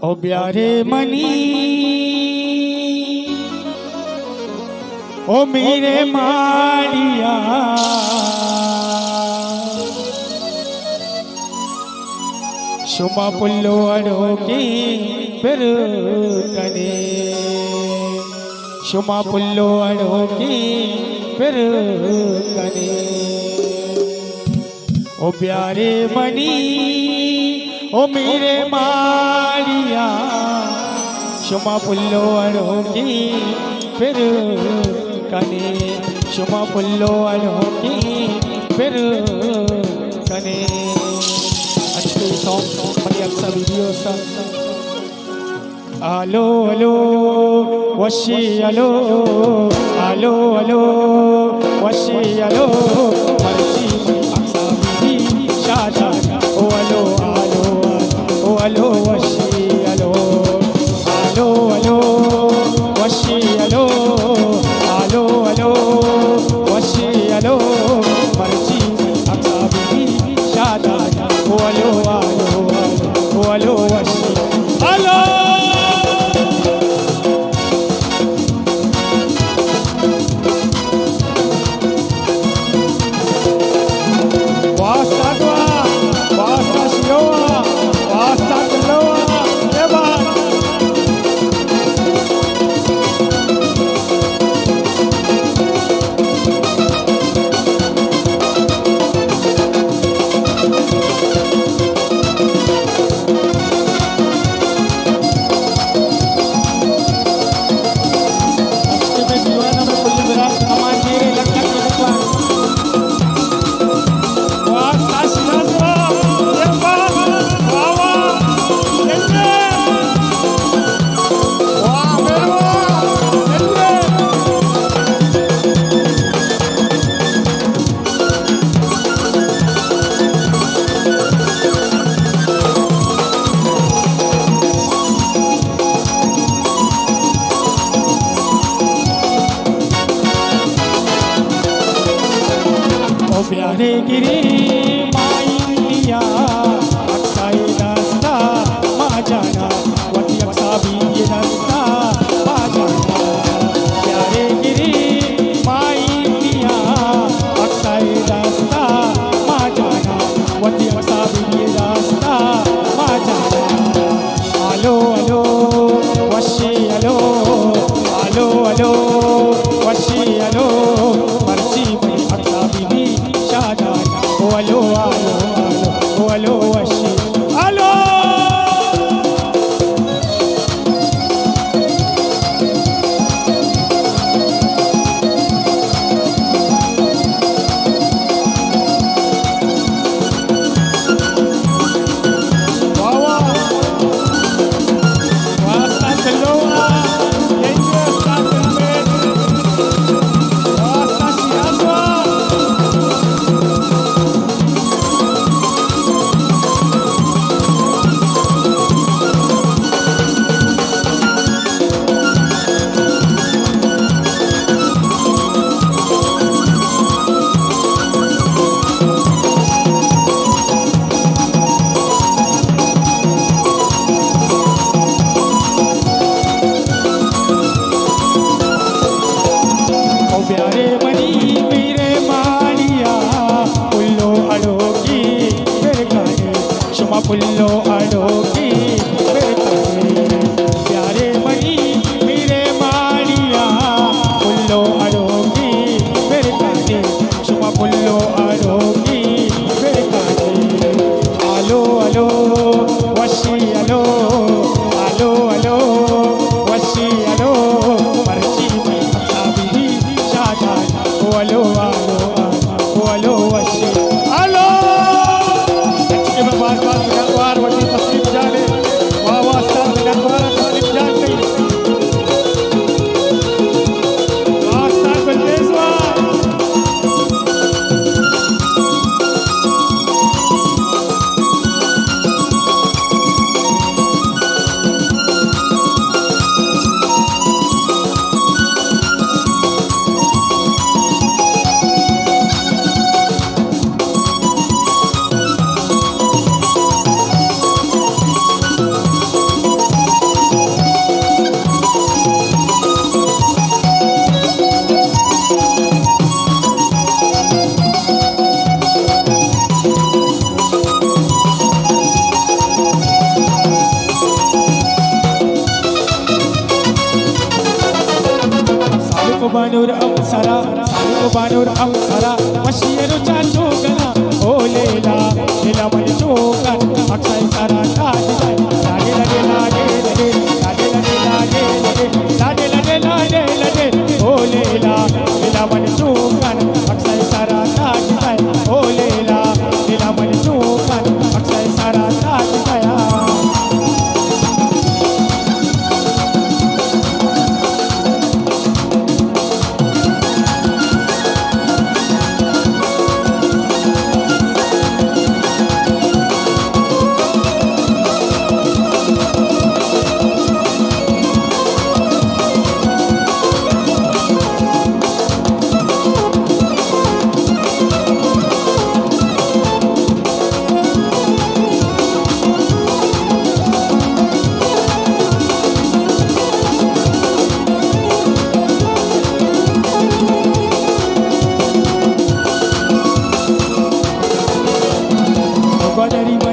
ओ प्यारे मनी ओ मेरे माड़िया शुमा पुल्लो अड़ोगी फिर कने शुमा पुल्लो अड़ोगी फिर कने ओ प्यारे मनी ओ मेरे माड़िया शुमा पुल्लो अड़ोगी फिर कने शुमा पुल्लो अड़ोगी फिर कने अच्छे सॉन्ग बड़ी अच्छा वीडियो सा आलो आलो वशी आलो आलो आलो वशी आलो मर्जी अक्सा बीबी शादा ओ आलो आलो ओ आलो वशी आलो आलो आलो वशी आलो आलो आलो वशी आलो मर्जी अक्सा बीबी शादा ओ आलो आलो ओ आलो वशी आलो प्यारे गिरी माइया अक्साई दस्ता मा जाना वती अक्सा भी ये दस्ता मा जाना प्यारे गिरी माइया अक्साई दस्ता मा जाना वती अक्सा भी ये दस्ता मा जाना आलो आलो वशी आलो आलो आलो वशी आलो मर्जी बनी अक्सा बीबी शादा ओ आलो आलो आलो ओ आलो बानूर अप्सरा मशीरुचा चोगना ओ लेला लेला मन चोगन अक्षय सारा ताज लागे लगे लागे लगे लागे लगे लागे लगे लागे लगे लागे लगे ओ लेला लेला मन चोगन अक्षय सारा ताज ओ लेला लेला मन चोगन अक्षय सारा ताज गया Godari